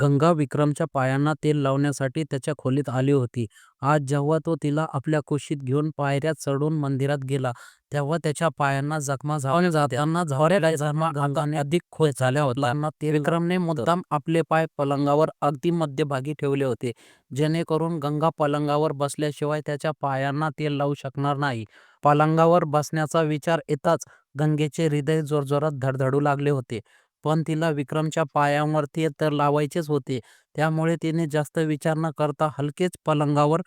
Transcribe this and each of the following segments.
गंगा विक्रमच्या पायांना तेल लावण्यासाठी त्याच्या खोलीत आली होती. आज जेव्हा तो तिला आपल्या कुशीत घेऊन पायऱ्या चढून मंदिरात गेला, तेव्हा त्याच्या पायांना जखमा जाताना गंगाने अधिक खुश झाल्या होत्या. ते विक्रमने मुद्दाम आपले पाय पलंगावर अगदी मध्यभागी ठेवले होते, जेणेकरून गंगा पलंगावर बसल्याशिवाय त्याच्या पायांना तेल लावू शकणार नाही. पलंगावर बसण्याचा विचार येताच गंगेचे हृदय जोरजोरात धडधडू लागले होते. पण तिला विक्रमच्या पायांवर तेल तर लावायचेच होते. त्यामुळे तिने जास्त विचार न करता हलकेच पलंगावर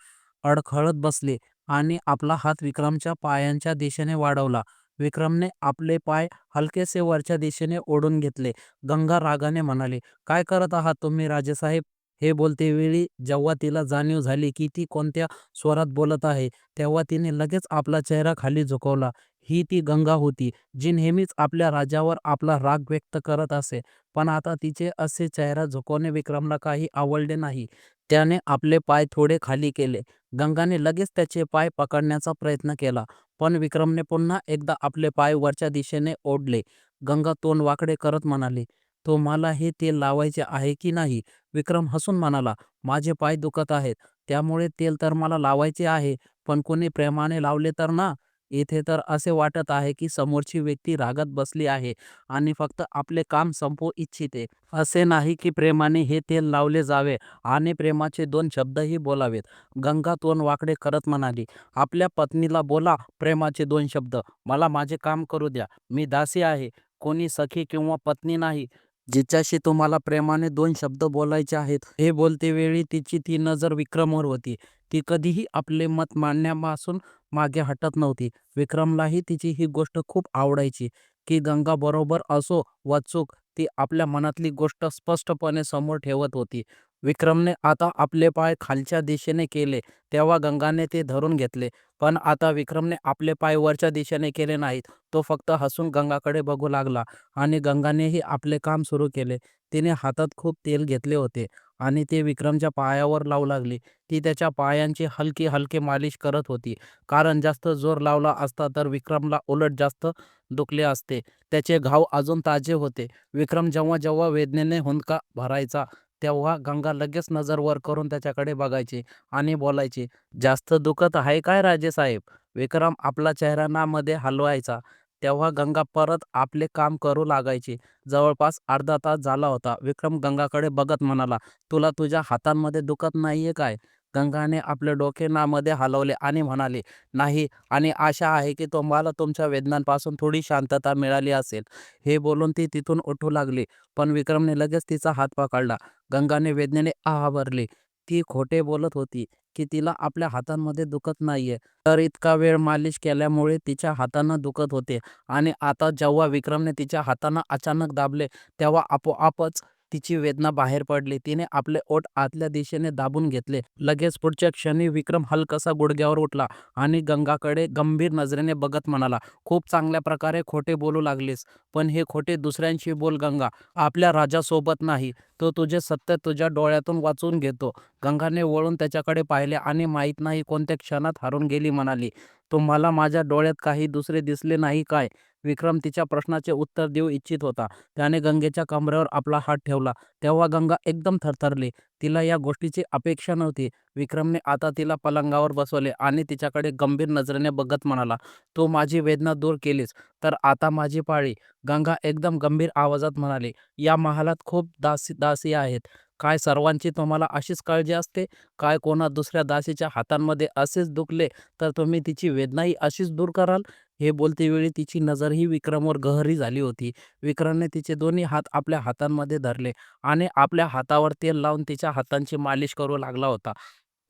अडखळत बसले आणि आपला हात विक्रमच्या पायांच्या दिशेने वाढवला. विक्रमने आपले पाय हलकेसे वरच्या दिशेने ओढून घेतले. गंगा रागाने म्हणाली, "काय करत आहात तुम्ही राजेसाहेब?" हे बोलतेवेळी जेव्हा तिला जाणीव झाली की ती कोणत्या स्वरात बोलत आहे, तेव्हा तिने लगेच आपला चेहरा खाली झुकवला. ही ती गंगा होती जी नेहमीच आपल्या राजावर आपला राग व्यक्त करत असे. पण आता तिचे असे चेहरा झुकवणे विक्रमला काही आवडले नाही. त्याने आपले पाय थोडे खाली केले. गंगाने लगेच त्याचे पाय पकडण्याचा प्रयत्न केला, पण विक्रमने पुन्हा एकदा आपले पाय वरच्या दिशेने ओढले. गंगा तोंड वाकडे करत म्हणाली, "तुम्हाला हे तेल लावायचे आहे की नाही?" विक्रम हसून म्हणाला, "माझे पाय दुखत आहेत, त्यामुळे तेल तर मला लावायचे आहे, पण कोणी प्रेमाने लावले तर ना? इथे तर असे वाटत आहे की समोरची व्यक्ती रागात बसली आहे आणि फक्त आपले काम संपवू इच्छिते. असे नाही की प्रेमाने हे तेल लावले जावे आणि प्रेमाचे 2 शब्दही बोलावेत." गंगा तोंड वाकडे करत म्हणाली, "आपल्या पत्नीला बोला प्रेमाचे 2 शब्द. मला माझे काम करू द्या. मी दासी आहे, कोणी सखी किंवा पत्नी नाही, जिच्याशी तुम्हाला प्रेमाने 2 शब्द बोलायचे आहेत." हे बोलतेवेळी तिची ती नजर विक्रमवर होती. ती कधीही आपले मत मांडण्यापासून मागे हटत नव्हती. विक्रमलाही तिची ही गोष्ट खूप आवडायची की गंगा बरोबर असो वा चूक, ती आपल्या मनातली गोष्ट स्पष्टपणे समोर ठेवत होती. विक्रमने आता आपले पाय खालच्या दिशेने केले, तेव्हा गंगाने ते धरून घेतले. पण आता विक्रमने आपले पाय वरच्या दिशेने केले नाहीत. तो फक्त हसून गंगाकडे बघू लागला आणि गंगानेही आपले काम सुरू केले. तिने हातात खूप तेल घेतले होते आणि ते विक्रमच्या पायावर लावू लागली. ती त्याच्या पायांची हलकी हलकी मालिश करत होती, कारण जास्त जोर लावला असता तर विक्रमला उलट जास्त दुखले असते. त्याचे घाव अजून ताजे होते. विक्रम जेव्हा जेव्हा वेदनेने हुंदका भरायचा, तेव्हा गंगा लगेच नजर वर करून त्याच्याकडे बघायची आणि बोलायची, "जास्त दुखत आहे काय राजेसाहेब?" विक्रम आपला चेहरा ना मध्ये हलवायचा. तेव्हा गंगा परत आपले काम करू लागायची. जवळपास अर्धा तास झाला होता. विक्रम गंगाकडे बघत म्हणाला, "तुला तुझ्या हातांमध्ये दुखत नाहीये काय?" गंगाने आपले डोके ना मध्ये हलवले आणि म्हणाले, "नाही, आणि आशा आहे की तुम्हाला तुमच्या वेदनांपासून थोडी शांतता मिळाली असेल." हे बोलून ती तिथून उठू लागली, पण विक्रमने लगेच तिचा हात पकडला. गंगाने वेदनेने भरली. ती खोटे बोलत होती की तिला आपल्या हातांमध्ये दुखत नाहीये, तर इतका वेळ मालिश केल्यामुळे तिच्या हातांना दुखत होते. आणि आता जेव्हा विक्रमने तिच्या हातांना अचानक दाबले, तेव्हा आपोआपच तिची वेदना बाहेर पडली. तिने आपले ओठ आतल्या दिशेने दाबून घेतले. लगेच पुढच्या क्षणी विक्रम हलकासा गुडघ्यावर उठला आणि गंगाकडे गंभीर नजरेने बघत म्हणाला, "खूप चांगल्या प्रकारे खोटे बोलू लागलीस, पण हे खोटे दुसऱ्यांशी बोल गंगा, आपल्या राजासोबत नाही. तो तुझे सत्य तुझ्या डोळ्यातून वाचून घेतो." गंगाने वळून त्याच्याकडे पाहिले आणि माहीत नाही कोणत्या क्षणात हरून गेली म्हणाली, "तुम्हाला माझ्या डोळ्यात काही दुसरे दिसले नाही काय?" विक्रम तिच्या प्रश्नाचे उत्तर देऊ इच्छित होता. त्याने गंगेच्या कमरेवर आपला हात ठेवला. तेव्हा गंगा एकदम थरथरली. तिला या गोष्टीची अपेक्षा नव्हती. विक्रमने आता तिला पलंगावर बसवले आणि तिच्याकडे गंभीर नजरेने बघत म्हणाला, "तू माझी वेदना दूर केलीस, तर आता माझी पाळी." गंगा एकदम गंभीर आवाजात म्हणाली, "या महालात खूप दासी आहेत. काय सर्वांची तुम्हाला अशीच काळजी असते? काय कोणा दुसऱ्या दासीच्या हातांमध्ये असेच दुखले तर तुम्ही तिची वेदनाही अशीच दूर कराल?" हे बोलतेवेळी तिची नजरही विक्रमवर गहरी झाली होती. विक्रमने तिचे दोन्ही हात आपल्या हातांमध्ये धरले आणि आपल्या हातावर तेल लावून तिच्या हातांची मालिश करू लागला होता.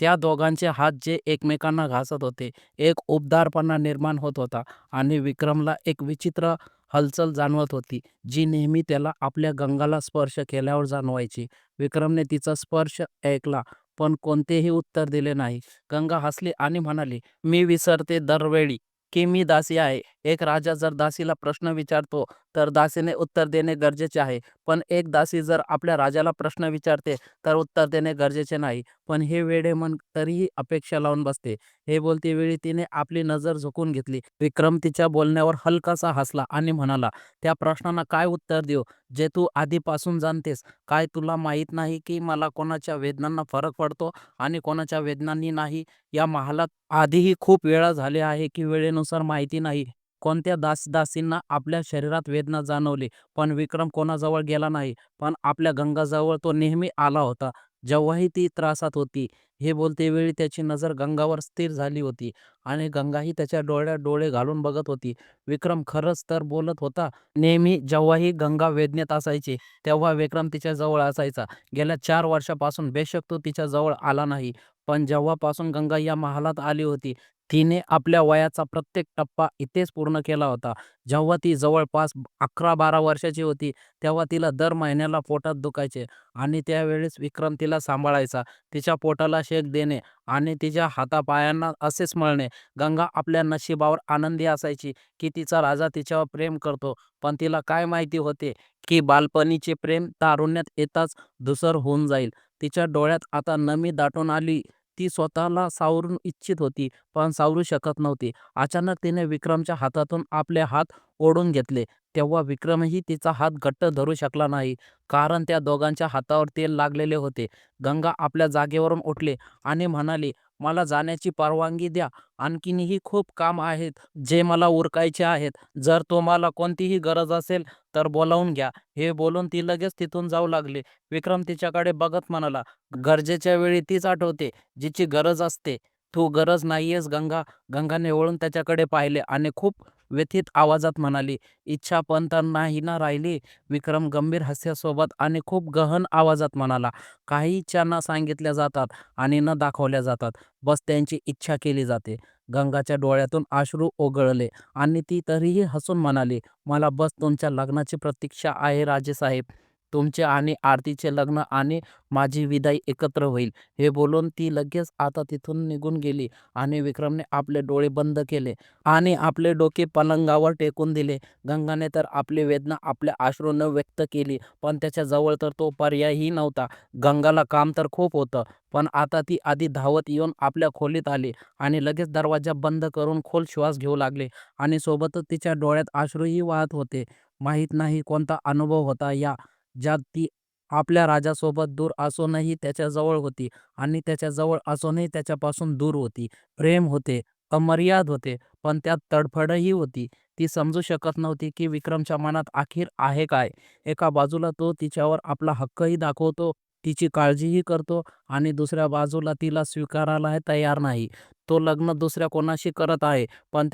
त्या दोघांचे हात जे एकमेकांना घासत होते, एक उबदारपणा निर्माण होत होता आणि विक्रमला एक विचित्र हलचल जाणवत होती, जी नेहमी त्याला आपल्या गंगाला स्पर्श केल्यावर जाणवायची. विक्रमने तिचा स्पर्श ऐकला, पण कोणतेही उत्तर दिले नाही. गंगा हसली आणि म्हणाली, "मी विसरते दरवेळी की मी दासी आहे. एक राजा जर दासीला प्रश्न विचारतो, तर दासीने उत्तर देणे गरजेचे आहे. पण एक दासी जर आपल्या राजाला प्रश्न विचारते तर उत्तर देणे गरजेचे नाही, पण हे वेडे मन तरीही अपेक्षा लावून बसते. हे बोलते वेळी तिने आपली नजर झुकून घेतली. विक्रम तिच्या बोलण्यावर हलकासा हसला आणि म्हणाला, त्या प्रश्नांना काय उत्तर देऊ जे तू आधीपासून जाणतेस? काय तुला माहीत नाही की मला कोणाच्या वेदनांना फरक पडतो आणि कोणाच्या वेदनांनी नाही? या महालात आधीही खूप वेळा झाले आहे की वेळेनुसार माहिती नाही कोणत्या दासींना आपल्या शरीरात वेदना जाणवली, पण विक्रम कोणाजवळ गेला नाही. पण आपल्या गंगाजवळ तो नेहमी आला होता, जेव्हाही ती त्रासात होती. हे बोलते वेळी त्याची नजर गंगावर स्थिर झाली होती आणि गंगाही त्याच्या डोळ्यात डोळे घालून बघत होती. विक्रम खरंच तर बोलत होता. नेहमी जेव्हाही गंगा वेदनेत असायची तेव्हा विक्रम तिच्या जवळ असायचा. गेल्या 4 वर्षापासून बेशक तो तिच्या जवळ आला नाही, पण जेव्हापासून गंगा या महालात आली होती तिने आपल्या वयाचा प्रत्येक टप्पा इथेच पूर्ण केला होता. जेव्हा ती जवळपास 11-12 वर्षाची होती तेव्हा तिला दर महिन्याला पोटात दुखायचे आणि त्यावेळेस विक्रम तिला सांभाळायचा. तिच्या पोटाला शेक देणे आणि तिच्या हातापायांना असेच मळणे. गंगा आपल्या नशिबावर आनंदी असायची की तिचा राजा तिच्यावर प्रेम करतो, पण तिला काय माहिती होते की बालपणीचे प्रेम तारुण्यात येताच धूसर होऊन जाईल. तिच्या डोळ्यात आता नमी दाटून आली. ती स्वतःला सावरू इच्छित होती, पण सावरू शकत नव्हती. अचानक तिने विक्रमच्या हातातून आपले हात ओढून घेतले. तेव्हा विक्रमही तिचा हात घट्ट धरू शकला नाही, कारण त्या दोघांच्या हातावर तेल लागलेले होते. गंगा आपल्या जागेवरून उठली आणि म्हणाली, मला जाण्याची परवानगी द्या. आणखीनही खूप काम आहेत जे मला उरकायचे आहेत. जर तुम्हाला कोणतीही गरज असेल तर बोलावून घ्या. हे बोलून ती लगेच तिथून जाऊ लागली. विक्रम तिच्याकडे बघत म्हणाला, गरजेच्या वेळी तीच आठवते जिची गरज असते. तू गरज नाहीयेस गंगा. गंगाने वळून त्याच्याकडे पाहिले आणि खूप व्यथित आवाजात म्हणाली, इच्छा पण तर नाही ना राहिली? विक्रम गंभीर हास्यासोबत आणि खूप गहन आवाजात म्हणाला, काही इच्छा न सांगितल्या जातात आणि न दाखवल्या जातात, बस त्यांची इच्छा केली जाते. गंगाच्या डोळ्यातून अश्रू ओघळले आणि ती तरीही हसून म्हणाली, मला बस तुमच्या लग्नाची प्रतीक्षा आहे राजेसाहेब. तुमचे आणि आरतीचे लग्न आणि माझी विदाई एकत्र होईल. हे बोलून ती लगेच आता तिथून निघून गेली आणि विक्रमने आपले डोळे बंद केले आणि आपले डोके पलंगावर टेकून दिले. गंगाने तर आपली वेदना आपल्या अश्रूंनी व्यक्त केली, पण त्याच्या जवळ तर तो पर्यायही नव्हता. गंगाला काम तर खूप होतं, पण आता ती आधी धावत येऊन आपल्या खोलीत आली आणि लगेच दरवाजा बंद करून खोल श्वास घेऊ लागले आणि सोबतच तिच्या डोळ्यात अश्रूही वाहत होते. माहीत नाही कोणता अनुभव होता ज्यात ती आपल्या राजासोबत दूर असूनही त्याच्याजवळ होती आणि त्याच्याजवळ असूनही त्याच्यापासून दूर होती. प्रेम होते, अमर्याद होते, पण त्यात तडफडही होती. ती समजू शकत नव्हती की विक्रमच्या मनात अखेर आहे काय. एका बाजूला तो तिच्यावर आपला हक्कही दाखवतो, तिची काळजीही करतो आणि दुसऱ्या बाजूला तिला स्वीकारायला तयार नाही. तो लग्न दुसऱ्या कोणाशी करत आहे, पण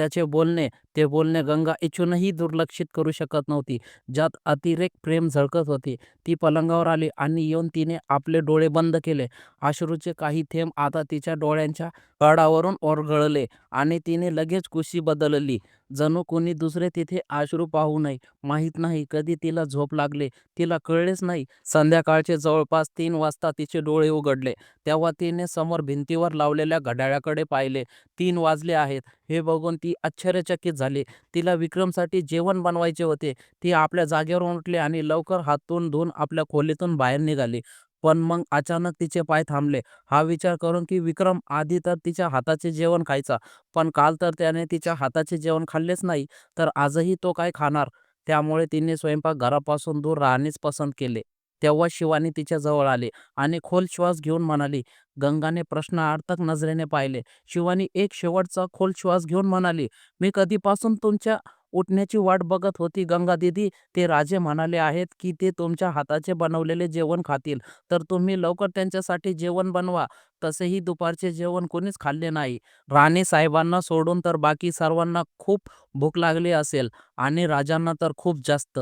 ते बोलणे गंगा इच्छूनही दुर्लक्षित करू शकत नव्हती. ज्यात अतिरेक प्रेम झळकत होती. ती पलंगावर आली आणि येऊन तिने आपले डोळे बंद केले. अश्रूचे काही थेंब आता तिच्या डोळ्यांच्या कडावरून ओरघळले आणि तिने लगेच कुशी बदलली, जणू कोणी दुसरे तिथे अश्रू पाहू नये. माहीत नाही कधी तिला झोप लागले, तिला कळलेच नाही. संध्याकाळचे जवळपास 3 वाजता तिचे डोळे उघडले. तेव्हा तिने समोर भिंतीवर लावलेल्या घड्याळाकडे पाहिले. 3 वाजले आहेत हे बघून ती आश्चर्यचकित झाली. तिला विक्रमसाठी जेवण बनवायचे होते. ती आपल्या जागेवरून उठली आणि लवकर हात-तोंड धुवून आपल्या खोलीतून बाहेर निघाली. पण मग अचानक तिचे पाय थांबले. हा विचार करून की विक्रम आधी तर तिच्या हाताचे जेवण खायचा, पण काल तर त्याने तिच्या हाताचे जेवण खाल्लेच नाही, तर आजही तो काय खाणार? त्यामुळे तिने स्वयंपाकघरापासून दूर राहणेच पसंत केले. तेव्हा शिवानी तिच्या जवळ आली आणि खोल श्वास घेऊन म्हणाली. गंगाने प्रश्नार्थक नजरेने पाहिले. शिवानी एक शेवटचा खोल श्वास घेऊन म्हणाली, मी कधीपासून तुमच्या उठण्याची वाट बघत होती गंगा दीदी. ते राजे म्हणाले आहेत की ते तुमच्या हाताचे बनवलेले जेवण खातील, तर तुम्ही लवकर त्यांच्यासाठी जेवण बनवा. तसेही दुपारचे जेवण कोणीच खाल्ले नाही. राणी साहेबांना सोडून तर बाकी सर्वांना खूप भूक लागली असेल आणि राजांना तर खूप जास्त.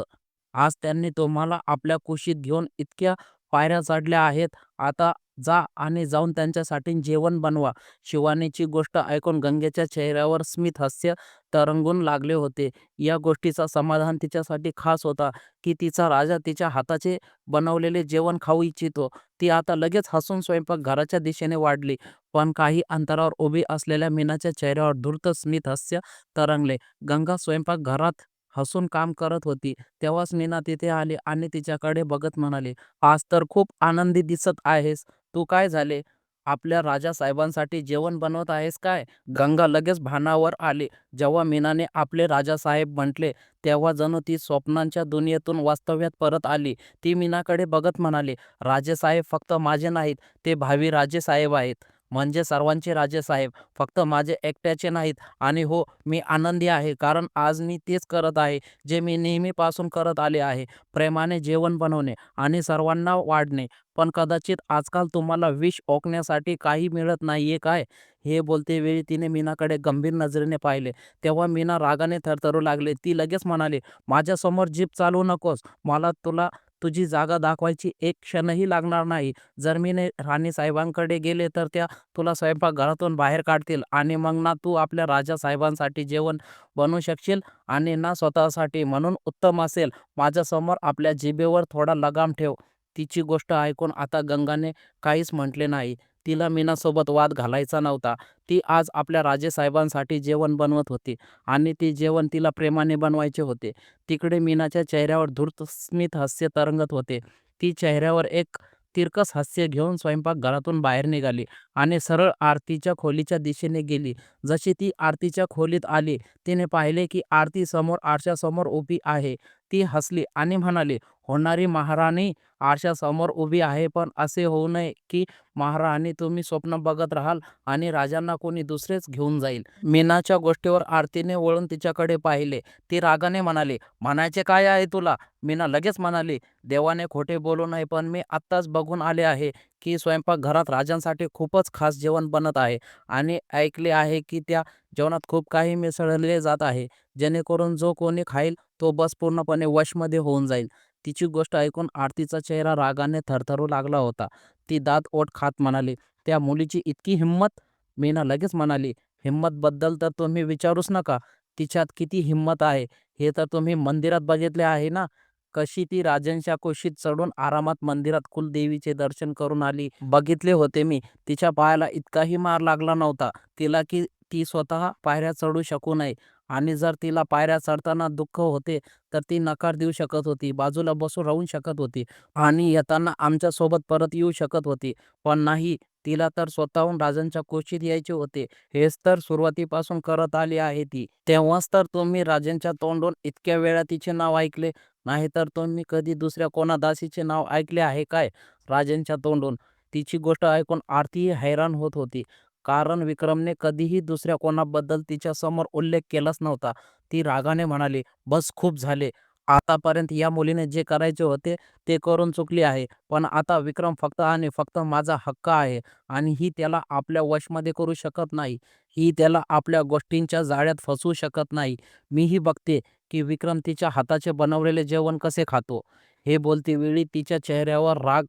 आज त्यांनी तुम्हाला आपल्या कुशीत घेऊन इतक्या पायऱ्या चढल्या आहेत. आता जा आणि जाऊन त्यांच्यासाठी जेवण बनवा. शिवानीची गोष्ट ऐकून गंगेच्या चेहऱ्यावर स्मित हास्य तरंगून लागले होते. या गोष्टीचा समाधान तिच्यासाठी खास होता की तिचा राजा तिच्या हाताचे बनवलेले जेवण खाऊ इच्छितो. ती आता लगेच हसून स्वयंपाकघराच्या दिशेने वाढली, पण काही अंतरावर उभी असलेल्या मीनाच्या चेहऱ्यावर धूर्त स्मित हास्य तरंगले. गंगा स्वयंपाकघरात हसून काम करत होती. तेव्हाच मीना तिथे आली आणि तिच्याकडे बघत म्हणाली, "आज तर खूप आनंदी दिसत आहेस. तू काय झाले? आपल्या राजासाहेबांसाठी जेवण बनवत आहेस काय?" गंगा लगेच भानावर आली. जेव्हा मीनाने आपले राजासाहेब म्हटले, तेव्हा जणू ती स्वप्नांच्या दुनियेतून वास्तव्यात परत आली. ती मीनाकडे बघत म्हणाली, "राजेसाहेब फक्त माझे नाहीत, ते भावी राजेसाहेब आहेत. म्हणजे सर्वांचे राजेसाहेब, फक्त माझे एकट्याचे नाहीत. आणि हो, मी आनंदी आहे, कारण आज मी तेच करत आहे, जे मी नेहमीपासून करत आले आहे. प्रेमाने जेवण बनवणे आणि सर्वांना वाढणे. पण कदाचित आजकाल तुम्हाला विष ओकण्यासाठी काही मिळत नाहीये काय?" हे बोलते वेळी तिने मीनाकडे गंभीर नजरेने पाहिले. तेव्हा मीना रागाने थरथरू लागली. ती लगेच म्हणाली, "माझ्यासमोर जीभ चालवू नकोस. मला तुला तुझी जागा दाखवायची एक क्षणही लागणार नाही. जर मी राणीसाहेबांकडे गेले तर त्या तुला स्वयंपाकघरातून बाहेर काढतील आणि मग ना तू आपल्या राजासाहेबांसाठी जेवण बनवू शकशील आणि ना स्वतःसाठी. म्हणून उत्तम असेल, माझ्यासमोर आपल्या जिभेवर थोडा लगाम ठेव." तिची गोष्ट ऐकून आता गंगाने काहीच म्हटले नाही. तिला मीनासोबत वाद घालायचा नव्हता. ती आज आपल्या राजेसाहेबांसाठी जेवण बनवत होती आणि ते जेवण तिला प्रेमाने बनवायचे होते. तिकडे मीनाच्या चेहऱ्यावर धूर्त स्मित हास्य तरंगत होते. ती चेहऱ्यावर एक तिरकस हास्य घेऊन स्वयंपाकघरातून बाहेर निघाली आणि सरळ आरतीच्या खोलीच्या दिशेने गेली. जशी ती आरतीच्या खोलीत आली, तिने पाहिले की आरती समोर आरशासमोर उभी आहे. ती हसली आणि म्हणाली, "होणारी महाराणी आरशासमोर उभी आहे, पण असे होऊ नये की महाराणी तुम्ही स्वप्न बघत राहाल आणि राजांना कोणी दुसरेच घेऊन जाईल." मीनाच्या गोष्टीवर आरतीने वळून तिच्याकडे पाहिले. ती रागाने म्हणाली, "म्हणायचे काय आहे तुला?" मीना लगेच म्हणाली, "देवाने खोटे बोलू नये, पण मी आत्ताच बघून आले आहे की स्वयंपाकघरात राजांसाठी खूपच खास जेवण बनत आहे आणि ऐकले आहे की त्या जेवणात खूप काही मिसळले जात आहे, जेणेकरून जो कोणी खाईल तो बस पूर्णपणे वशमध्ये होऊन जाईल." तिची गोष्ट ऐकून आरतीचा चेहरा रागाने थरथरू लागला होता. ती दात ओठ खात म्हणाली, "त्या मुलीची इतकी हिंमत?" मीना लगेच म्हणाली, "हिंमतबद्दल तर तुम्ही विचारूच नका. तिच्यात किती हिंमत आहे हे तर तुम्ही मंदिरात बघितले आहे ना. कशी ती राजांच्या कुशीत चढून आरामात मंदिरात कुलदेवीचे दर्शन करून आली. बघितले होते मी. तिच्या पायाला इतकाही मार लागला नव्हता तिला की ती स्वतः पायऱ्या चढू शकू नये. आणि जर तिला पायऱ्या चढताना दुःख होते तर ती नकार देऊ शकत होती, बाजूला बसून राहू शकत होती आणि येताना आमच्या सोबत परत येऊ शकत होती. पण नाही, तिला तर स्वतःहून राजांच्या कुशीत यायचे होते. हेच तर सुरुवातीपासून करत आली आहे ती. तेव्हाच तर तुम्ही राजांच्या तोंडून इतक्या वेळा तिचे नाव ऐकले. नाहीतर तुम्ही कधी दुसऱ्या कोणा दासीचे नाव ऐकले आहे काय राजांच्या तोंडून?" तिची गोष्ट ऐकून आरतीही हैराण होत होती. कारण विक्रमने कधीही दुसऱ्या कोणाबद्दल तिच्यासमोर उल्लेख केलाच नव्हता. ती रागाने म्हणाली, "बस, खूप झाले. आतापर्यंत या मुलीने जे करायचे होते ते करून चुकली आहे. पण आता विक्रम फक्त आणि फक्त माझा हक्क आहे आणि ही त्याला आपल्या वशमध्ये करू शकत नाही. ही त्याला आपल्या गोष्टींच्या जाळ्यात फसवू शकत नाही. मीही बघते की विक्रम तिच्या हाताचे बनवलेले जेवण कसे खातो." हे बोलतेवेळी तिच्या चेहऱ्यावर राग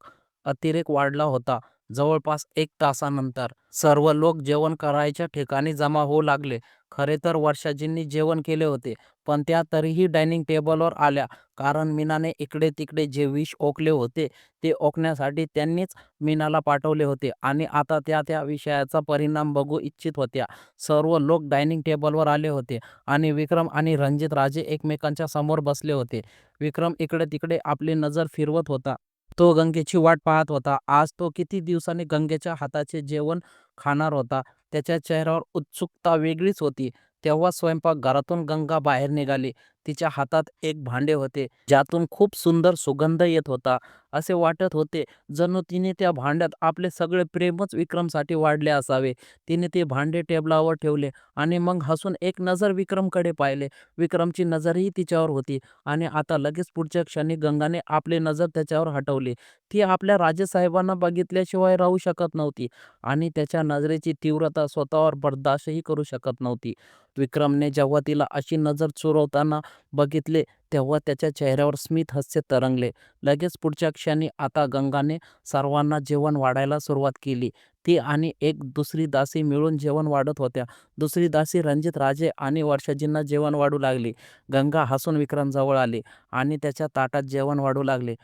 अतिरेक वाढला होता. जवळपास 1 तासानंतर सर्व लोक जेवण करायच्या ठिकाणी जमा होऊ लागले. खरे तर वर्षाजींनी जेवण केले होते, पण त्या तरीही डायनिंग टेबलवर आल्या, कारण मीनाने इकडे तिकडे जे विष ओकले होते ते ओकण्यासाठी त्यांनीच मीनाला पाठवले होते आणि आता त्या त्या विषयाचा परिणाम बघू इच्छित होत्या. सर्व लोक डायनिंग टेबलवर आले होते आणि विक्रम आणि रणजित राजे एकमेकांच्या समोर बसले होते. विक्रम इकडे तिकडे आपली नजर फिरवत होता. तो गंगेची वाट पाहत होता. आज तो किती दिवसांनी गंगेच्या हाताचे जेवण खाणार होता. त्याच्या चेहऱ्यावर उत्सुकता वेगळीच होती. तेव्हा स्वयंपाकघरातून गंगा बाहेर निघाली. तिच्या हातात एक भांडे होते, ज्यातून खूप सुंदर सुगंध येत होता. असे वाटत होते जणू तिने त्या भांड्यात आपले सगळे प्रेमच विक्रमसाठी वाढले असावे. तिने ते भांडे टेबलावर ठेवले आणि मग हसून एक नजर विक्रमकडे पाहिले. विक्रमची नजरही तिच्यावर होती आणि आता लगेच पुढच्या क्षणी गंगाने आपली नजर त्याच्यावर हटवली. ती आपल्या राजेसाहेबांना बघितल्याशिवाय राहू शकत नव्हती आणि त्याच्या नजरेची तीव्रता स्वतःवर बर्दाश्तही करू शकत नव्हती. विक्रमने जेव्हा तिला अशी नजर चुरवताना बघितले, तेव्हा त्याच्या चेहऱ्यावर स्मित हास्य तरंगले. लगेच पुढच्या क्षणी आता गंगाने सर्वांना जेवण वाढायला सुरुवात केली. ती आणि एक दुसरी दासी मिळून जेवण वाढत होत्या. दुसरी दासी रणजित राजे आणि वर्षाजींना जेवण वाढू लागली. गंगा हसून विक्रमजवळ आली आणि त्याच्या ताटात जेवण वाढू लागले.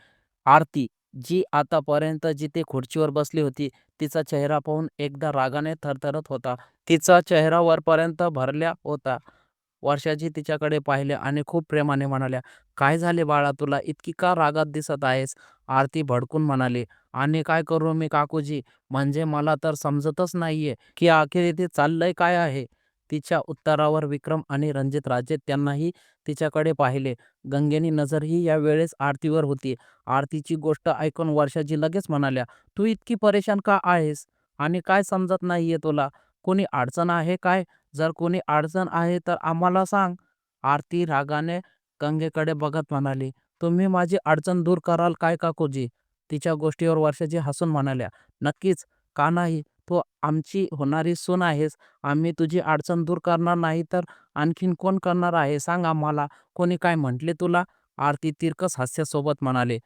आरती, जी आतापर्यंत जिथे खुर्चीवर बसली होती, तिचा चेहरा पाहून एकदा रागाने थरथरत होता. तिचा चेहरा वरपर्यंत भरल्या होता वर्षाजी तिच्याकडे पाहिले आणि खूप प्रेमाने म्हणाल्या, "काय झाले बाळा तुला? इतकी का रागात दिसत आहेस?" आरती भडकून म्हणाली, "आणि काय करू मी काकूजी? म्हणजे मला तर समजतच नाहीये, की अखेर इथे चाललंय काय आहे?" तिच्या उत्तरावर विक्रम आणि रणजित राजे त्यांनाही तिच्याकडे पाहिले. गंगेनी नजरही या वेळेस आरतीवर होती. आरतीची गोष्ट ऐकून वर्षाजी लगेच म्हणाल्या, "तू इतकी परेशान का आहेस? आणि काय समजत नाहीये तुला? कोणी अडचण आहे काय? जर कोणी अडचण आहे तर आम्हाला सांग." आरती रागाने गंगेकडे बघत म्हणाली, "तुम्ही माझी अडचण दूर कराल काय काकूजी?" तिच्या गोष्टीवर वर्षाजी हसून म्हणाल्या, "नक्कीच, का नाही? तू आमची होणारी सून आहेस. आम्ही तुझी अडचण दूर करणार नाही तर आणखीन कोण करणार आहे सांग आम्हाला. कोणी काय म्हटले तुला?" आरती तिरकस हास्यासोबत म्हणाले,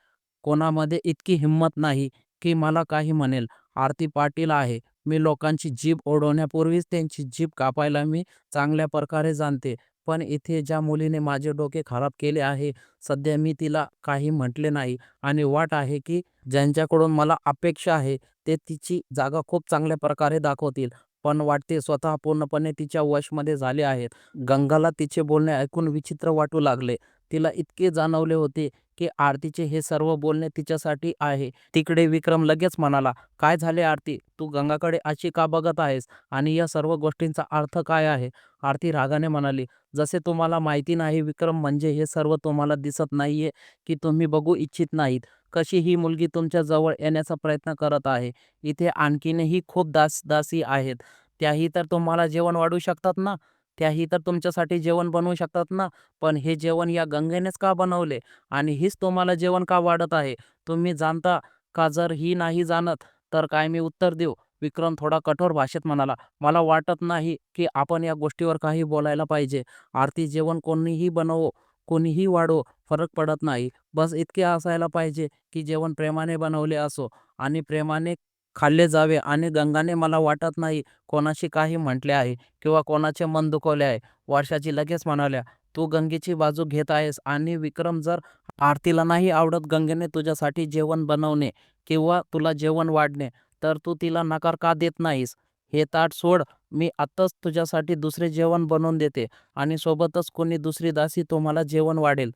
"कोणामध्ये इतकी हिंमत नाही की मला काही म्हणेल. आरती पाटील आहे. मी लोकांची जीभ ओढवण्यापूर्वीच त्यांची जीभ कापायला मी चांगल्या प्रकारे जाणते. पण इथे ज्या मुलीने माझे डोके खराब केले आहे, सध्या मी तिला काही म्हटले नाही आणि वाट आहे की ज्यांच्याकडून मला अपेक्षा आहे ते तिची जागा खूप चांगल्या प्रकारे दाखवतील. पण वाटते स्वतः पूर्णपणे तिच्या वशमध्ये झाले आहेत." गंगाला तिचे बोलणे ऐकून विचित्र वाटू लागले. तिला इतके जाणवले होते की आरतीचे हे सर्व बोलणे तिच्यासाठी आहे. तिकडे विक्रम लगेच म्हणाला, "काय झाले आरती? तू गंगाकडे अशी का बघत आहेस? आणि या सर्व गोष्टींचा अर्थ काय आहे?" आरती रागाने म्हणाली, "जसे तुम्हाला माहिती नाही विक्रम, म्हणजे हे सर्व तुम्हाला दिसत नाहीये की तुम्ही बघू इच्छित नाहीत. कशी ही मुलगी तुमच्या जवळ येण्याचा प्रयत्न करत आहे. इथे आणखीनही खूप दासी आहेत. त्याही तर तुम्हाला जेवण वाढू शकतात ना? त्याही तर तुमच्यासाठी जेवण बनवू शकतात ना? पण हे जेवण या गंगेनेच का बनवले? आणि हीच तुम्हाला जेवण का वाढत आहे? तुम्ही जाणता का? जर ही नाही जाणत तर काय मी उत्तर देऊ?" विक्रम थोडा कठोर भाषेत म्हणाला, "मला वाटत नाही की आपण या गोष्टीवर काही बोलायला पाहिजे. आरती, जेवण कोणीही बनवो, कोणीही वाढो, फरक पडत नाही. बस इतके असायला पाहिजे की जेवण प्रेमाने बनवले असो आणि प्रेमाने खाल्ले जावे. आणि गंगाने मला वाटत नाही कोणाशी काही म्हटले आहे किंवा कोणाचे मन दुखवले आहे." वर्षाची लगेच म्हणाल्या, "तू गंगेची बाजू घेत आहेस आणि विक्रम, जर आरतीला नाही आवडत गंगेने तुझ्यासाठी जेवण बनवणे किंवा तुला जेवण वाढणे, तर तू तिला नकार का देत नाहीस? हे ताट सोड, मी आत्ताच तुझ्यासाठी दुसरे जेवण बनवून देते आणि सोबतच कोणी दुसरी दासी तुम्हाला जेवण वाढेल.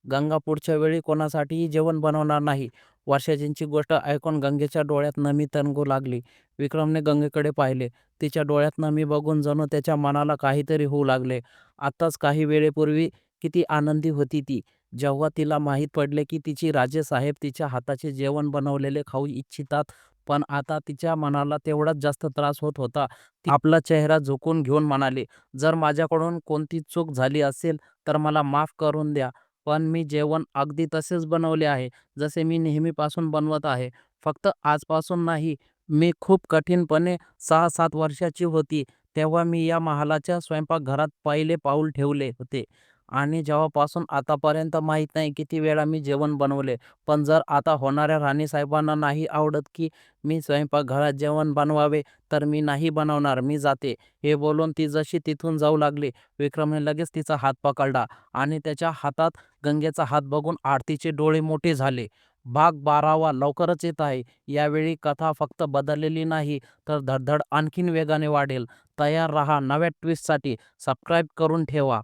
गंगा पुढच्या वेळी कोणासाठीही जेवण बनवणार नाही." वर्षाजींची गोष्ट ऐकून गंगेच्या डोळ्यात नमी तरंगू लागली. विक्रमने गंगेकडे पाहिले. तिच्या डोळ्यात नमी बघून जणू त्याच्या मनाला काहीतरी होऊ लागले. आत्ताच काही वेळेपूर्वी किती आनंदी होती ती, जेव्हा तिला माहीत पडले की तिची राजेसाहेब तिच्या हाताचे जेवण बनवलेले खाऊ इच्छितात. पण आता तिच्या मनाला तेवढाच जास्त त्रास होत होता. ती आपला चेहरा झुकून घेऊन म्हणाली, "जर माझ्याकडून कोणती चूक झाली असेल तर मला माफ करून द्या. पण मी जेवण अगदी तसेच बनवले आहे, जसे मी नेहमीपासून बनवत आहे. फक्त आजपासून नाही. मी खूप कठीणपणे 6-7 वर्षाची होती, तेव्हा मी या महालाच्या स्वयंपाकघरात पहिले पाऊल ठेवले होते. आणि जेव्हापासून आतापर्यंत माहीत नाही किती वेळा मी जेवण बनवले. पण जर आता होणाऱ्या राणीसाहेबांना नाही आवडत की मी स्वयंपाकघरात जेवण बनवावे, तर मी नाही बनवणार. मी जाते." हे बोलून ती जशी तिथून जाऊ लागली, विक्रमने लगेच तिचा हात पकडला आणि त्याच्या हातात गंगेचा हात बघून आरतीचे डोळे मोठे झाले. भाग 12वा लवकरच येत आहे. यावेळी कथा फक्त बदललेली नाही, तर धडधड आणखीन वेगाने वाढेल. तयार रहा नव्या ट्विस्टसाठी. सबस्क्राईब करून ठेवा.